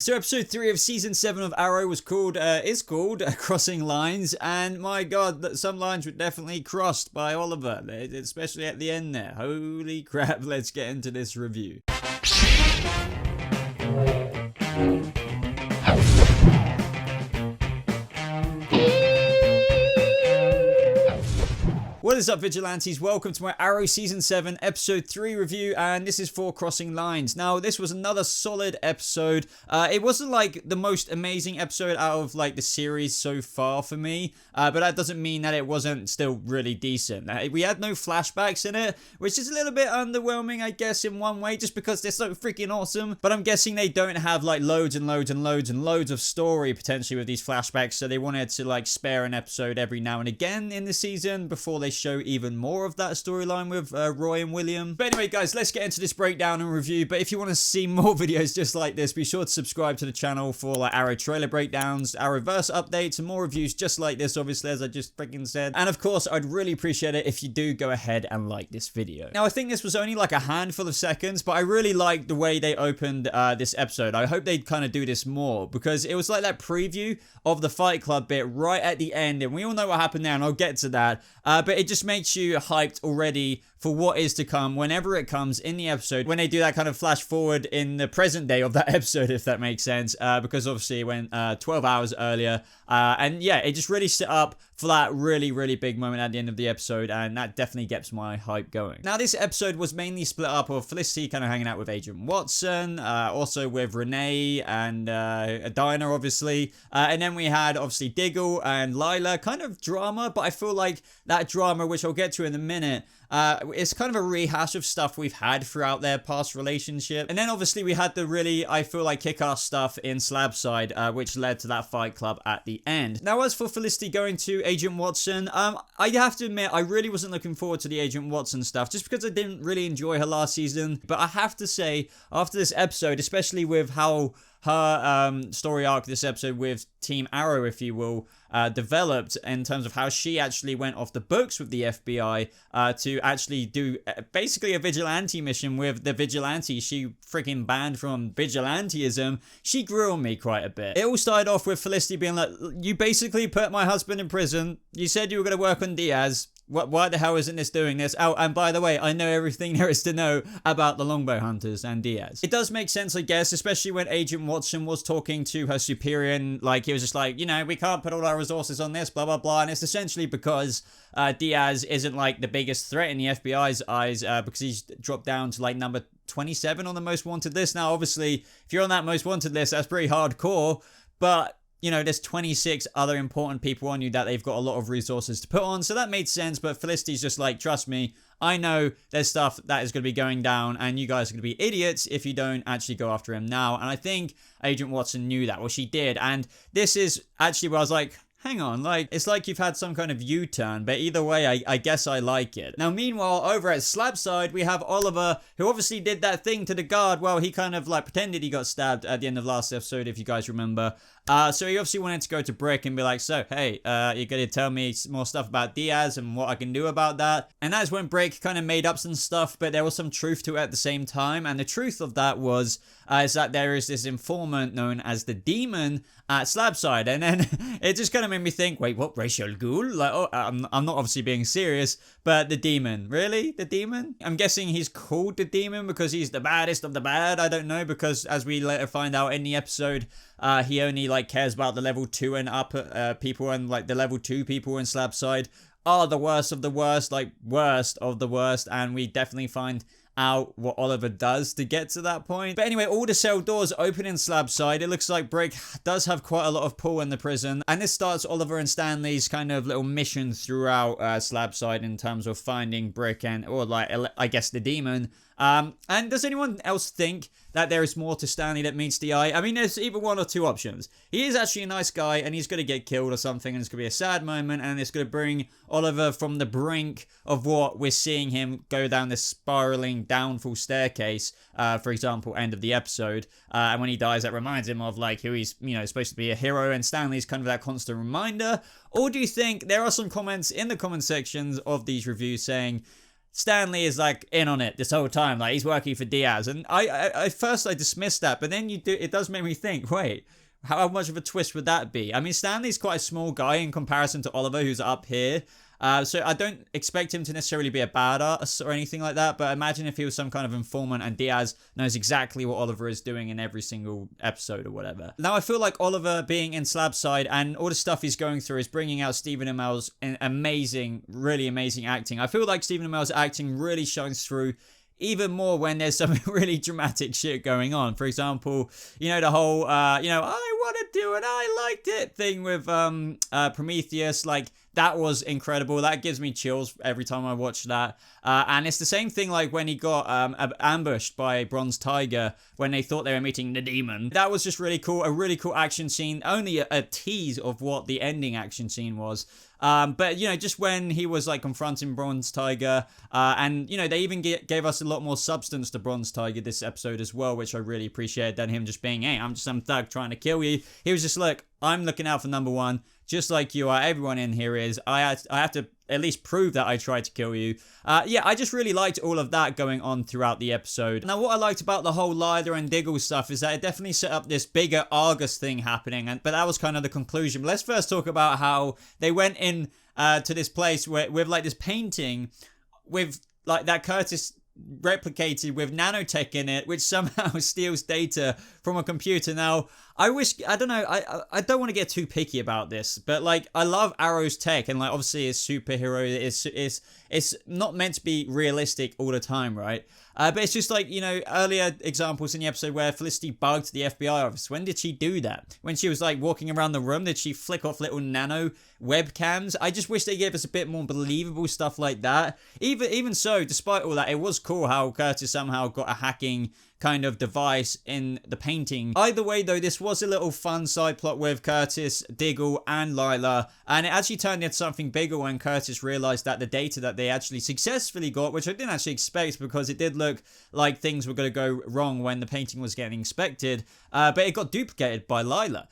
So episode 3 of season 7 of Arrow is called Crossing Lines, and my god, some lines were definitely crossed by Oliver, especially at the end there. Holy crap, let's get into this review. What is up, Vigilantes? Welcome to my Arrow Season 7 Episode 3 review, and this is for Crossing Lines. Now, this was another solid episode. It wasn't like the most amazing episode out of like the series so far for me, but that doesn't mean that it wasn't still really decent. We had no flashbacks in it, which is a little bit underwhelming, I guess, in one way, just because they're so freaking awesome. But I'm guessing they don't have like loads and loads and loads and loads of story potentially with these flashbacks, so they wanted to like spare an episode every now and again in the season before they show even more of that storyline with Roy and William. But anyway, guys, let's get into this breakdown and review. But if you want to see more videos just like this, be sure to subscribe to the channel for like Arrow trailer breakdowns, Arrowverse updates, and more reviews just like this, obviously, as I just freaking said. And of course, I'd really appreciate it if you do go ahead and like this video. Now, I think this was only like a handful of seconds, but I really liked the way they opened this episode. I hope they'd kind of do this more, because it was like that preview of the Fight Club bit right at the end, and we all know what happened there, and I'll get to that. But it just makes you hyped already for what is to come whenever it comes in the episode, when they do that kind of flash forward in the present day of that episode, if that makes sense, because obviously it went 12 hours earlier, and yeah, it just really set up for that really big moment at the end of the episode, and that definitely gets my hype going. Now, this episode was mainly split up of Felicity kind of hanging out with Agent Watson, also with Renee and Dinah, obviously, and then we had obviously Diggle and Lila, kind of drama, but I feel like that drama, which I'll get to in a minute, it's kind of a rehash of stuff we've had throughout their past relationship. And then obviously we had the really, I feel like, kick-ass stuff in Slabside, which led to that Fight Club at the end. Now, as for Felicity going to Agent Watson, I have to admit, I really wasn't looking forward to the Agent Watson stuff, just because I didn't really enjoy her last season. But I have to say, after this episode, especially with how her story arc this episode with Team Arrow, if you will, developed in terms of how she actually went off the books with the FBI to actually do basically a vigilante mission with the vigilante she freaking banned from vigilanteism. She grew on me quite a bit. It all started off with Felicity being like, you basically put my husband in prison. You said you were going to work on Diaz. Why the hell isn't this doing this? Oh, and by the way, I know everything there is to know about the Longbow Hunters and Diaz. It does make sense, I guess, especially when Agent Watson was talking to her superior, and like he was just like, you know, we can't put all our resources on this, blah, blah, blah. And it's essentially because Diaz isn't like the biggest threat in the FBI's eyes, because he's dropped down to like number 27 on the most wanted list. Now, obviously, if you're on that most wanted list, that's pretty hardcore, but you know, there's 26 other important people on you that they've got a lot of resources to put on. So that made sense. But Felicity's just like, trust me, I know there's stuff that is going to be going down, and you guys are going to be idiots if you don't actually go after him now. And I think Agent Watson knew that. Well, she did. And this is actually where I was like, hang on, like, it's like you've had some kind of U-turn, but either way, I guess I like it. Now, meanwhile, over at Slabside, we have Oliver, who obviously did that thing to the guard. Well, he kind of, like, pretended he got stabbed at the end of last episode, if you guys remember. So he obviously wanted to go to Brick and be like, so, hey, you're going to tell me more stuff about Diaz and what I can do about that. And that's when Brick kind of made up some stuff, but there was some truth to it at the same time. And the truth of that was, is that there is this informant known as the Demon at Slabside. And then it just kind of made me think, wait, what, Ra's al Ghul? Like, oh, I'm not obviously being serious, but the Demon. Really? The Demon? I'm guessing he's called the Demon because he's the baddest of the bad. I don't know, because as we later find out in the episode, he only like cares about the level 2 and up people, and like the level 2 people in Slabside are the worst of the worst, like worst of the worst, and we definitely find out what Oliver does to get to that point. But anyway, all the cell doors open in Slabside. It looks like Brick does have quite a lot of pull in the prison, and this starts Oliver and Stanley's kind of little mission throughout Slabside in terms of finding Brick and, or like, I guess the Demon. And does anyone else think that there is more to Stanley that meets the eye? I mean, there's either one or two options. He is actually a nice guy, and he's going to get killed or something, and it's going to be a sad moment, and it's going to bring Oliver from the brink of what we're seeing him go down this spiraling downfall staircase, for example, end of the episode. And when he dies, that reminds him of like who he's, you know, supposed to be a hero, and Stanley's kind of that constant reminder. Or do you think there are some comments in the comment sections of these reviews saying, Stanley is like in on it this whole time, like he's working for Diaz, and at first I dismissed that, but then it does make me think, wait, how much of a twist would that be? I mean, Stanley's quite a small guy in comparison to Oliver, who's up here. So I don't expect him to necessarily be a badass or anything like that, but imagine if he was some kind of informant and Diaz knows exactly what Oliver is doing in every single episode or whatever. Now, I feel like Oliver being in Slabside and all the stuff he's going through is bringing out Stephen Amell's amazing, really amazing acting. I feel like Stephen Amell's acting really shines through even more when there's some really dramatic shit going on. For example, you know, the whole, I want to do it, I liked it thing with Prometheus. Like, that was incredible. That gives me chills every time I watch that. And it's the same thing like when he got ambushed by Bronze Tiger when they thought they were meeting the demon. That was just really cool. A really cool action scene. Only a tease of what the ending action scene was. But, you know, just when he was, like, confronting Bronze Tiger, and, you know, they even gave us a lot more substance to Bronze Tiger this episode as well, which I really appreciated, than him just being, hey, I'm just some thug trying to kill you. He was just, look, I'm looking out for number one, just like you are. Everyone in here is. I have to at least prove that I tried to kill you. Yeah, I just really liked all of that going on throughout the episode. Now, what I liked about the whole Lila and Diggle stuff is that it definitely set up this bigger Argus thing happening, but that was kind of the conclusion. But let's first talk about how they went in to this place with like this painting with like that Curtis replicated with nanotech in it, which somehow steals data from a computer. Now, I don't know, I don't want to get too picky about this, but like, I love Arrow's tech, and like, obviously it's superhero, it's not meant to be realistic all the time, right? But it's just like, you know, earlier examples in the episode where Felicity bugged the FBI office. When did she do that? When she was like walking around the room, did she flick off little nano webcams? I just wish they gave us a bit more believable stuff like that. Even so, despite all that, it was cool how Curtis somehow got a hacking kind of device in the painting. Either way though, this was a little fun side plot with Curtis, Diggle, and Lila, and it actually turned into something bigger when Curtis realized that the data that they actually successfully got, which I didn't actually expect because it did look like things were going to go wrong when the painting was getting inspected, but it got duplicated by Lila.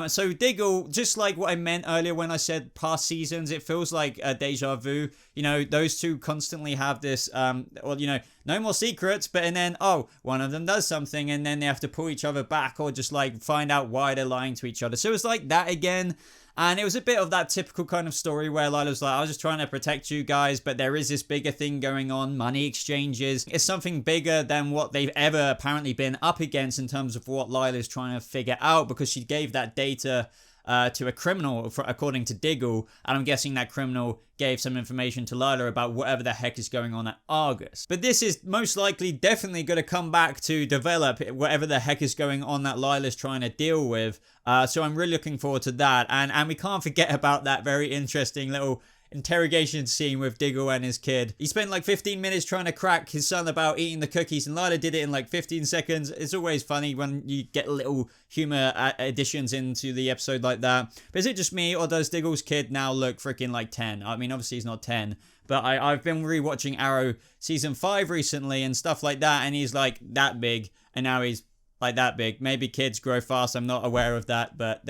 So Diggle, just like what I meant earlier when I said past seasons, it feels like a deja vu. You know, those two constantly have this, you know, no more secrets, but and then, oh, one of them does something and then they have to pull each other back or just like find out why they're lying to each other. So it's like that again. And it was a bit of that typical kind of story where Lila's like, I was just trying to protect you guys, but there is this bigger thing going on, money exchanges. It's something bigger than what they've ever apparently been up against in terms of what Lila's trying to figure out, because she gave that data to a criminal, according to Diggle, and I'm guessing that criminal gave some information to Lila about whatever the heck is going on at Argus. But this is most likely definitely going to come back to develop whatever the heck is going on that Lila's trying to deal with. So I'm really looking forward to that. And we can't forget about that very interesting little interrogation scene with Diggle and his kid. He spent like 15 minutes trying to crack his son about eating the cookies, and Lila did it in like 15 seconds. It's always funny when you get little humor additions into the episode like that. But is it just me, or does Diggle's kid now look freaking like 10? I mean, obviously he's not 10, but I've been rewatching Arrow season 5 recently and stuff like that, and he's like that big, and now he's like that big. Maybe kids grow fast, I'm not aware of that, but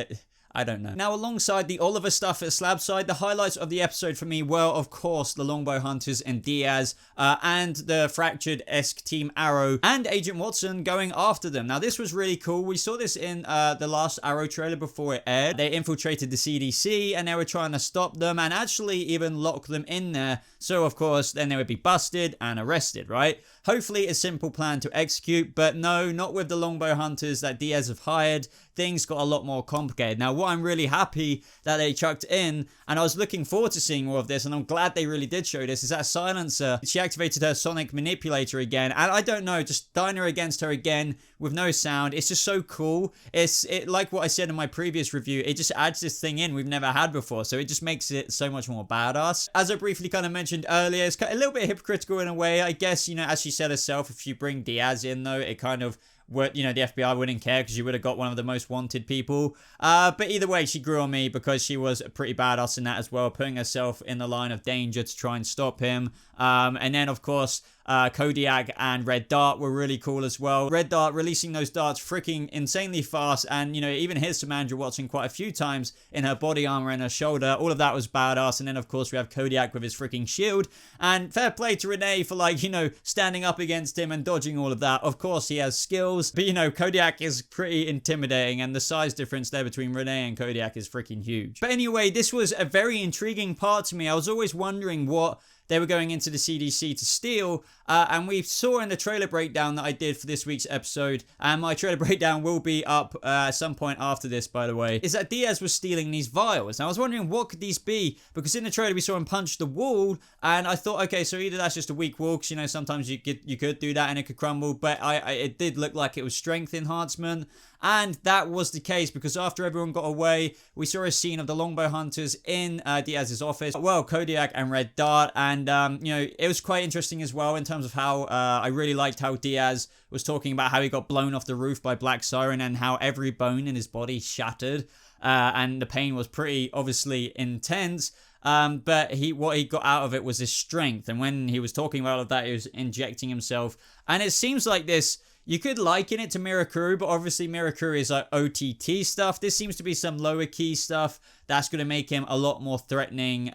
I don't know. Now, alongside the Oliver stuff at Slabside, the highlights of the episode for me were, of course, the Longbow Hunters and Diaz, and the Fractured-esque Team Arrow, and Agent Watson going after them. Now, this was really cool. We saw this in the last Arrow trailer before it aired. They infiltrated the CDC, and they were trying to stop them, and actually even lock them in there. So, of course, then they would be busted and arrested, right? Hopefully, a simple plan to execute, but no, not with the Longbow Hunters that Diaz have hired. Things got a lot more complicated. Now, what I'm really happy that they chucked in, and I was looking forward to seeing more of this, and I'm glad they really did show this, is that Silencer, she activated her sonic manipulator again, and I don't know, just Diner against her again with no sound. It's just so cool. It like what I said in my previous review, it just adds this thing in we've never had before, so it just makes it so much more badass. As I briefly kind of mentioned earlier, it's a little bit hypocritical in a way, I guess, you know, as she said herself, if you bring Diaz in though, it kind of, you know, the FBI wouldn't care because you would have got one of the most wanted people. But either way, she grew on me because she was pretty badass in that as well, putting herself in the line of danger to try and stop him. And then, of course, Kodiak and Red Dart were really cool as well. Red Dart releasing those darts freaking insanely fast, and you know, even hit Samandra Watson quite a few times in her body armor and her shoulder. All of that was badass. And then of course we have Kodiak with his freaking shield, and fair play to Renee for, like, you know, standing up against him and dodging all of that. Of course he has skills, but you know, Kodiak is pretty intimidating, and the size difference there between Renee and Kodiak is freaking huge. But anyway, this was a very intriguing part to me. I was always wondering what they were going into the CDC to steal, and we saw in the trailer breakdown that I did for this week's episode, and my trailer breakdown will be up at some point after this, by the way, is that Diaz was stealing these vials. And I was wondering, what could these be? Because in the trailer we saw him punch the wall, and I thought, okay, so either that's just a weak wall, because you know, sometimes you could do that and it could crumble, but it did look like it was strength enhancement. And that was the case, because after everyone got away, we saw a scene of the Longbow Hunters in Diaz's office. Well, Kodiak and Red Dart, and you know, it was quite interesting as well in terms of how I really liked how Diaz was talking about how he got blown off the roof by Black Siren and how every bone in his body shattered, and the pain was pretty obviously intense. But what he got out of it was his strength, and when he was talking about all of that, he was injecting himself, and it seems like this. You could liken it to Mirakuru, but obviously Mirakuru is like OTT stuff. This seems to be some lower key stuff that's going to make him a lot more threatening.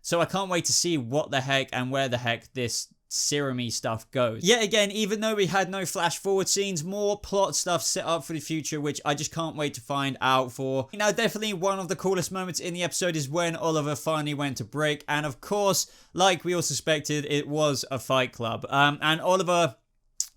So I can't wait to see what the heck and where the heck this serum-y stuff goes. Yet again, even though we had no flash forward scenes, more plot stuff set up for the future, which I just can't wait to find out for. Now, definitely one of the coolest moments in the episode is when Oliver finally went to break. And of course, like we all suspected, it was a fight club. And Oliver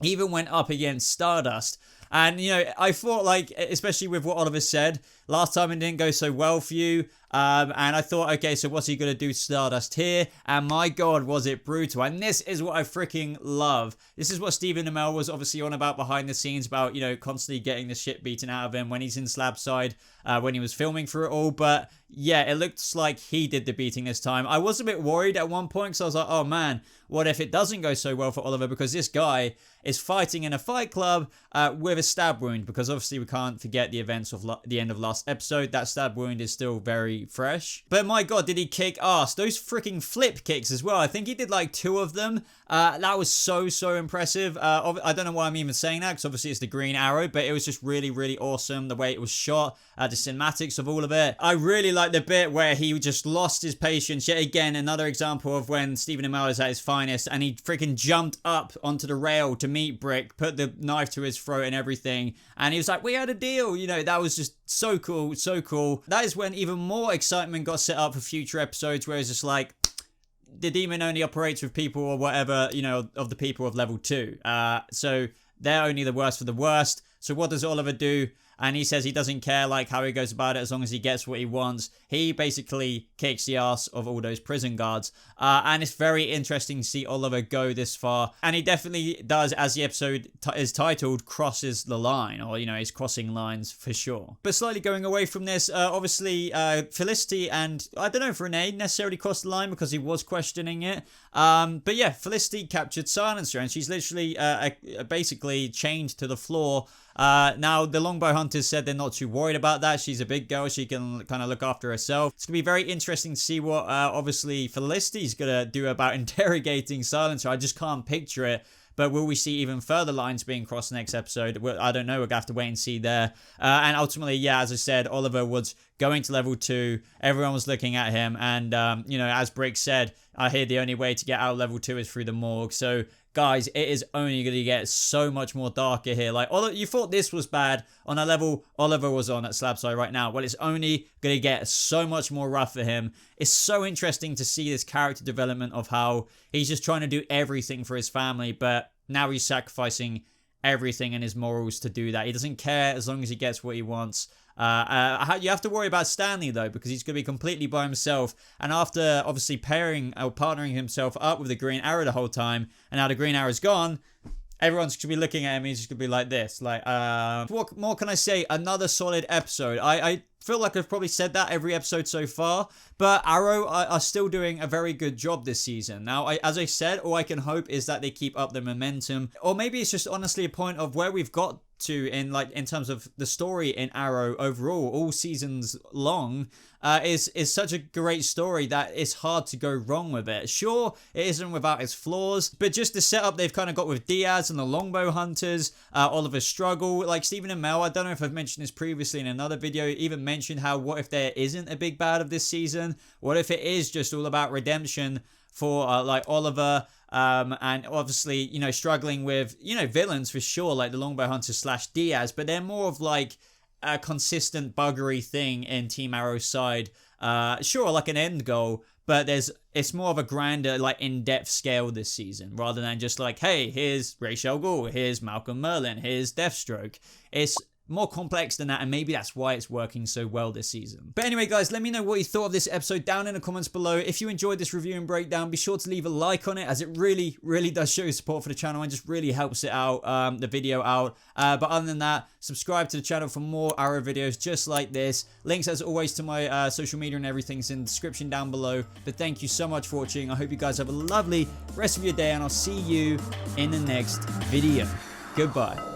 even went up against Stardust. And, you know, I thought, like, especially with what Oliver said, last time it didn't go so well for you. And I thought, okay, so what's he going to do to Stardust here? And my God, was it brutal. And this is what I freaking love. This is what Stephen Amell was obviously on about behind the scenes, about, you know, constantly getting the shit beaten out of him when he's in Slabside, when he was filming for it all. But yeah, it looks like he did the beating this time. I was a bit worried at one point, because I was like, oh man, what if it doesn't go so well for Oliver? Because this guy is fighting in a fight club with a stab wound, because obviously we can't forget the events of the end of last episode. That stab wound is still very fresh. But my God, did he kick ass. Those freaking flip kicks as well. I think he did like 2 of them. That was so impressive. I don't know why I'm even saying that, because obviously it's the Green Arrow, but it was just really awesome the way it was shot, the cinematics of all of it. I really like the bit where he just lost his patience. Yet again, another example of when Stephen Amell is at his finest, and he freaking jumped up onto the rail to meet Brick, put the knife to his throat and everything, and he was like, we had a deal. You know, that was just so cool. That is when even more excitement got set up for future episodes, where it's just like, the demon only operates with people or whatever, you know, of the people of level 2. So they're only the worst for the worst. So what does Oliver do? And he says he doesn't care, like, how he goes about it, as long as he gets what he wants. He basically kicks the ass of all those prison guards. And it's very interesting to see Oliver go this far. And he definitely does, as the episode is titled, crosses the line. Or, you know, he's crossing lines for sure. But slightly going away from this, obviously, Felicity and, I don't know if Renee necessarily crossed the line, because he was questioning it. But yeah, Felicity captured Silencer, and she's literally basically chained to the floor. Now, the Longbow Hunters said they're not too worried about that. She's a big girl. She can kind of look after herself. It's going to be very interesting to see what, obviously, Felicity's going to do about interrogating Silencer. I just can't picture it. But will we see even further lines being crossed next episode? Well, I don't know. We're going to have to wait and see there. And ultimately, yeah, as I said, Oliver was going to level 2. Everyone was looking at him. And, you know, as Brick said, I hear the only way to get out of level 2 is through the morgue. So, guys, it is only going to get so much more darker here. Like, you thought this was bad on a level Oliver was on at Slabside right now. Well, it's only going to get so much more rough for him. It's so interesting to see this character development of how he's just trying to do everything for his family, but now he's sacrificing everything in his morals to do that. He doesn't care as long as he gets what he wants. You have to worry about Stanley though, because he's going to be completely by himself, and after obviously partnering himself up with the Green Arrow the whole time, and now the Green Arrow's gone, everyone's going to be looking at him. He's just going to be like this, like, what more can I say? Another solid episode. I feel like I've probably said that every episode so far, but Arrow are still doing a very good job this season. Now, as I said, all I can hope is that they keep up the momentum, or maybe it's just honestly a point of where we've got to in terms of the story in Arrow overall, all seasons long, is such a great story that it's hard to go wrong with it. Sure, it isn't without its flaws, but just the setup they've kind of got with Diaz and the Longbow Hunters, Oliver's struggle, like Stephen and Mel, I don't know if I've mentioned this previously in another video, even mentioned how what if there isn't a big bad of this season? What if it is just all about redemption for like Oliver, and obviously, you know, struggling with, you know, villains for sure, like the Longbow Hunters / Diaz, but they're more of like a consistent buggery thing in Team Arrow's side. Sure, like an end goal, but it's more of a grander, like in-depth scale this season, rather than just like, hey, here's Ra's al Ghul, here's Malcolm Merlyn, here's Deathstroke. It's more complex than that, and maybe that's why it's working so well this season. But anyway, guys, let me know what you thought of this episode down in the comments below. If you enjoyed this review and breakdown, be sure to leave a like on it, as it really, really does show your support for the channel and just really helps it out, the video out. But other than that, subscribe to the channel for more Arrow videos just like this. Links, as always, to my social media and everything is in the description down below. But thank you so much for watching. I hope you guys have a lovely rest of your day, and I'll see you in the next video. Goodbye.